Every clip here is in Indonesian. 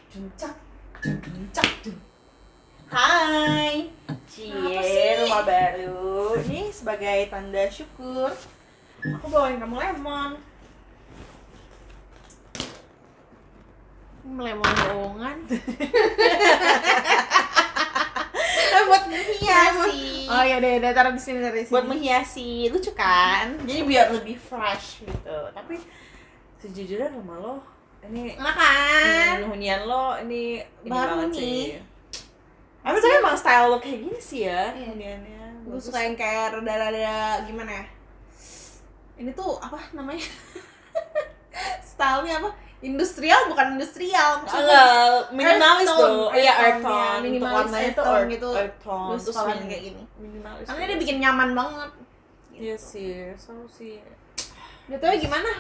Cuncak, cuncak, Hai, rumah baru. Ini sebagai tanda syukur, aku bawain kamu lemon. Lemon bohongan. Buat menghiasi. Oh ya deh, taruh di sini. Buat menghiasi, lucu kan? Jadi biar lebih fresh gitu. Tapi sejujurnya rumah lo ini enak kan? hunian lo ini baru banget nih. Sih. Tapi emang style lo kayak gini sih ya, iya. huniannya. Gue suka yang kayak rada-rada gimana ya? Ini tuh apa namanya? Stylenya apa? Industrial bukan industrial, maksudnya minimalis tuh. Iya, earth tone. tone. Minimalis warnanya earth tuh tone gitu. earth tone. Terus kalau kayak gini. Minimalis. Karena dia bikin nyaman banget. Iya sih, selalu sih. Jatuhnya gimana?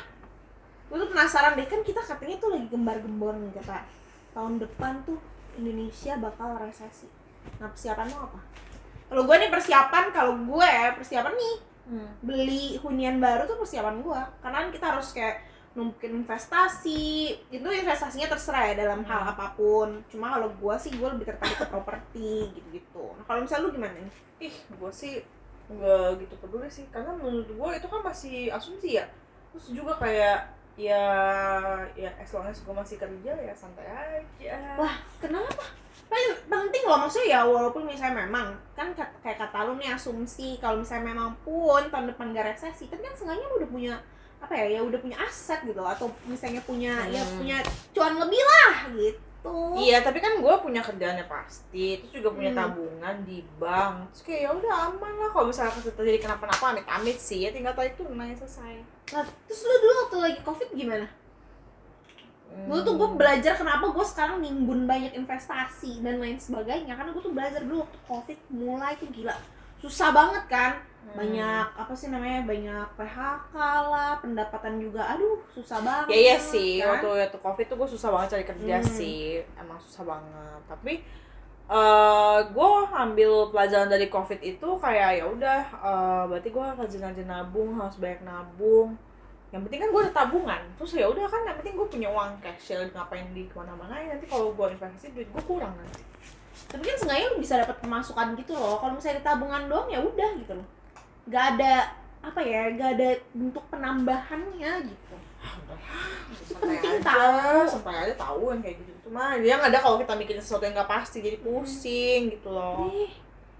Gue tuh penasaran deh, kan kita katanya tuh lagi gembar-gembor nih kata tahun depan tuh Indonesia bakal resesi. Nah, persiapan lo apa? Kalau gue nih persiapan nih beli hunian baru tuh persiapan gue. Karena kan kita harus kayak numpukin investasi. Itu investasinya terserah ya dalam hal apapun. Cuma kalau gue sih gue lebih tertarik ke properti gitu-gitu. Nah, kalau misalnya lu gimana nih? Gue sih nggak gitu peduli sih, karena menurut gue itu kan masih asumsi ya. Terus juga kayak ya as long as gue masih kerja ya santai aja. Wah, kenapa? Paling penting loh, maksudnya ya walaupun misalnya memang kan kayak kata lu nih asumsi kalau misalnya memang pun tahun depan gak resesi, tapi kan seenggaknya lu udah punya apa ya udah punya aset gitu, atau misalnya punya ya punya cuan lebih lah gitu. Iya, tapi kan gue punya kerjaannya pasti, terus juga punya tabungan di bank, terus kayak ya udah aman lah. Kalau misalnya terjadi kenapa-napa amit-amit sih ya tinggal tarik tunai selesai. Nah, terus lu dulu waktu lagi covid gimana? Dulu tuh gue belajar kenapa gue sekarang nimbun banyak investasi dan lain sebagainya, karena gue tuh belajar dulu waktu covid mulai tuh gila susah banget kan. Banyak apa sih namanya, banyak PHK lah, pendapatan juga aduh susah banget. Iya sih kan? waktu covid tuh gue susah banget cari kerja sih, emang susah banget. Tapi gue ambil pelajaran dari covid itu kayak ya udah berarti gue rajin-rajin nabung, harus banyak nabung. Yang penting kan gue ada tabungan, terus ya udah kan yang penting gue punya uang cash ya, ngapain di kemana-mana ya, nanti kalau gue investasi duit gue kurang nanti. Tapi kan seenggaknya lu bisa dapat pemasukan gitu loh. Kalau misalnya di tabungan doang ya udah gitu loh, gak ada apa ya, gak ada bentuk penambahannya gitu. Itu penting tahu, sampai aja tahu yang kayak gitu. Cuma dia nggak ada kalau kita mikirin sesuatu yang nggak pasti, jadi pusing gitu loh.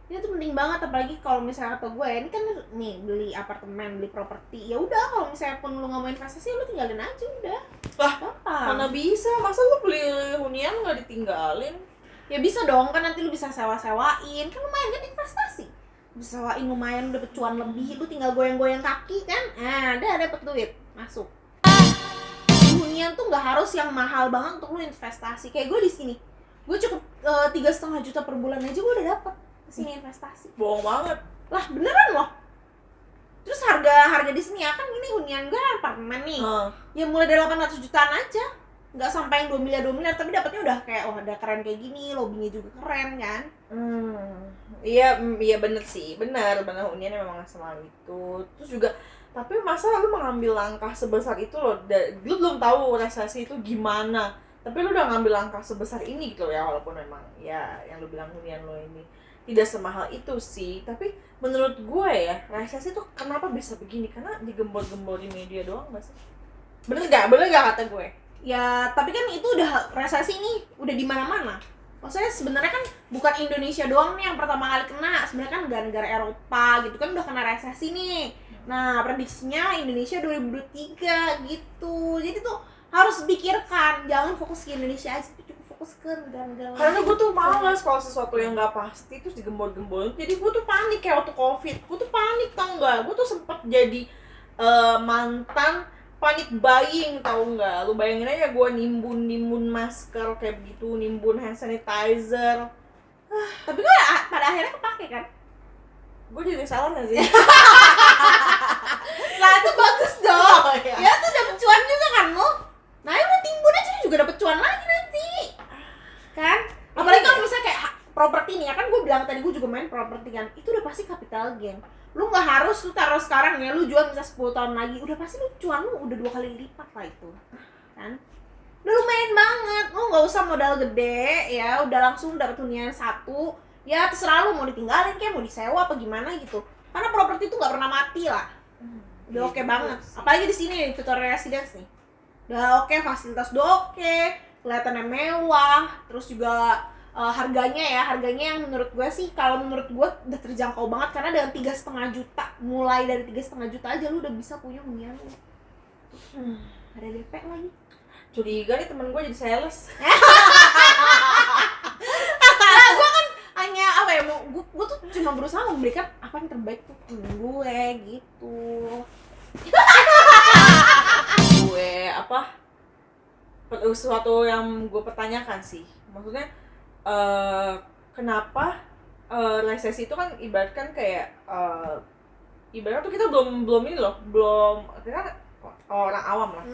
Ini tuh penting banget, apalagi kalau misalnya kata gue ini kan nih beli apartemen, beli properti, ya udah kalau misalnya pun lu nggak mau investasi lu tinggalin aja udah. Lah, gampang. mana bisa, masa lu beli hunian nggak ditinggalin? Ya bisa dong, kan nanti lu bisa sewa-sewain, kan lumayan kan investasi. Bisa sewain lumayan, dapet cuan lebih, lu tinggal goyang-goyang kaki kan, dapet duit masuk. Hunian tuh nggak harus yang mahal banget untuk lu investasi. Kayak gue di sini, gue cukup 3,5 juta per bulan aja gue udah dapet kesini investasi. Bohong banget lah, beneran loh. Terus harga di sini ya kan, ini hunian gue apartemen nih, ya mulai dari 800 jutaan aja, nggak sampai yang 2 miliar, tapi dapatnya udah kayak udah keren kayak gini, lobbynya juga keren kan. Iya bener sih, bener hunian memang sama itu. Terus juga tapi masa lu mengambil langkah sebesar itu loh, lu belum tahu resesi itu gimana, tapi lu udah ngambil langkah sebesar ini gitu ya, walaupun memang ya yang lu bilang hunian lo ini tidak semahal itu sih. Tapi menurut gue ya, resesi tuh kenapa bisa begini, karena digembor-gembor di media doang nggak sih? Bener gak kata gue? Ya tapi kan itu udah resesi nih, udah di mana-mana. Maksudnya sebenarnya kan bukan Indonesia doang nih yang pertama kali kena, sebenarnya kan negara-negara Eropa gitu kan udah kena resesi nih. Nah prediksinya Indonesia 2023 gitu, jadi tuh harus pikirkan, jangan fokus ke Indonesia aja, cukup fokus ke negara-negara. Karena gue tuh malas kalau sesuatu yang nggak pasti terus digembor-gembor, jadi gue tuh panik kayak waktu covid, gue tuh panik tau nggak, gue tuh sempet jadi mantan panic buying tau nggak, lu bayangin aja gue nimbun masker kayak begitu, nimbun hand sanitizer. Tapi kan pada akhirnya kepake kan? Gue jadi salah nggak sih? Nah itu bagus dong. Ya tuh dapet cuan juga kan lo. Nah lu timbun aja juga dapet cuan lagi nanti kan. Apalagi kalau misalnya kayak properti nih ya kan, gue bilang tadi gue juga main properti kan, itu udah pasti capital gain. Lu nggak harus lu taruh sekarang ya, lu jual bisa 10 tahun lagi udah pasti lu cuan lu udah 2 kali lipat lah itu kan. Udah lumayan banget, lu nggak usah modal gede ya, udah langsung dapet hunian satu. Ya terserah lu mau ditinggalin kayak mau disewa apa gimana gitu. Karena properti itu nggak pernah mati lah. Udah oke banget. Apalagi di sini nih, Victoria Residence nih. Udah oke, fasilitas udah oke, kelihatannya mewah, terus juga harganya yang menurut gue sih, kalau menurut gue udah terjangkau banget karena dengan 3,5 juta, mulai dari 3,5 juta aja lu udah bisa punya hunian lu. Ada DP lagi. Curiga nih temen gue jadi sales. Hanya apa ya, gue tuh cuma berusaha memberikan apa yang terbaik tuh temen gue gitu. Gue sesuatu yang gue pertanyakan sih, maksudnya kenapa resesi itu kan ibaratkan kayak ibaratnya tuh kita belum ini loh, kita kan orang awam lah,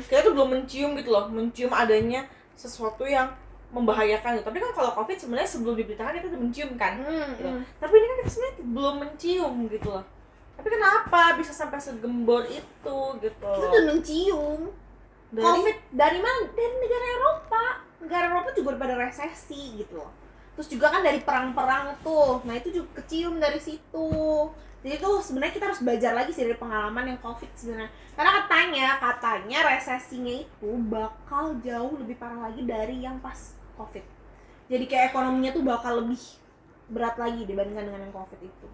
kita tuh belum mencium gitu loh, mencium adanya sesuatu yang membahayakan gitu. Tapi kan kalau COVID sebenarnya sebelum diberitakan kita udah mencium kan, gitu. Tapi ini kan kita sebenarnya belum mencium gitu loh. Tapi kenapa bisa sampai segembor itu gitu Kita loh? udah mencium Dari COVID dari mana? Dari negara Eropa. Negara Eropa juga udah pada resesi gitu loh. Terus juga kan dari perang-perang tuh. Nah, itu juga kecium dari situ. Jadi tuh sebenarnya kita harus belajar lagi sih dari pengalaman yang COVID sebenarnya. Karena katanya resesinya itu bakal jauh lebih parah lagi dari yang pas COVID. Jadi kayak ekonominya tuh bakal lebih berat lagi dibandingkan dengan yang COVID itu.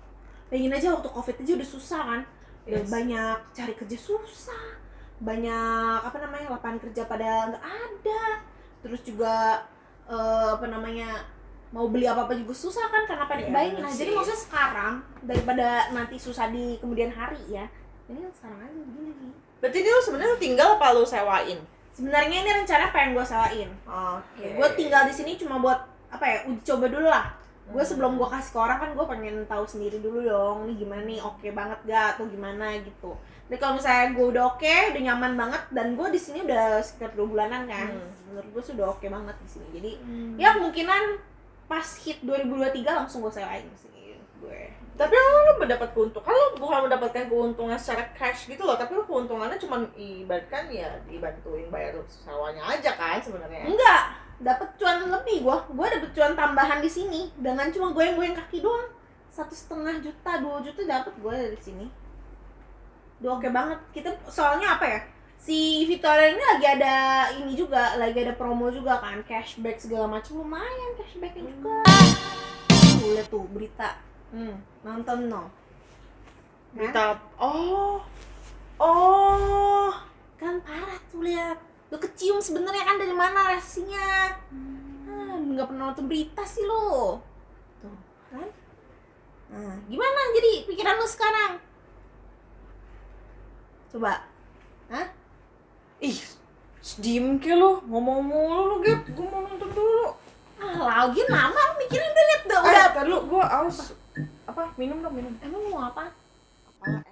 Bayangin aja waktu COVID aja udah susah kan. Udah banyak cari kerja susah. Banyak lapangan kerja pada nggak ada. Terus juga mau beli apa-apa juga susah kan karena panic buying. Nah, jadi maksudnya sekarang daripada nanti susah di kemudian hari ya. Ini kan sekarang aja begini. berarti ini lu sebenarnya tinggal apa lu sewain? Sebenarnya ini rencana pengen gue sewain. Oke. Gue tinggal di sini cuma buat uji coba dulu lah. Gue sebelum gue kasih ke orang kan gue pengen tahu sendiri dulu dong, nih gimana nih, oke banget gak atau gimana gitu. Jadi kalau misalnya gue udah oke, udah nyaman banget, dan gue di sini udah sekitar 2 bulanan kan, menurut gue sudah oke banget di sini. Jadi ya kemungkinan pas hit 2023 langsung gue sewain sih gue. Tapi lu mendapat keuntungan, kan lu bukan mendapatkan keuntungan secara cash gitu loh, tapi lu keuntungannya cuma ibaratkan ya dibantuin bayar sewanya aja kan sebenarnya. Enggak, dapat cuan lebih gue dapet cuan tambahan di sini dengan cuma goyang-goyang kaki doang. 1,5 juta, 2 juta dapat gue dari sini. Udah oke banget. Kita soalnya si Victoria ini lagi ada promo juga kan, cashback segala macam, lumayan cashbacknya juga. Lihat tuh berita. Nonton no. Berita Kan parah tuh, lihat. Lu kecium sebenarnya kan dari mana resesinya. Nggak pernah nonton berita sih lo. Tuh, kan? Nah, gimana jadi pikiran lu sekarang? Coba. Hah? ih, diem ke lu, ngomong mulu lu, Gap. Gua mau nonton dulu. Lagi lama lu mikirin, udah lihat udah. Ntar lu, gua aus. Minum dong, minum. Emang mau apa? Apa?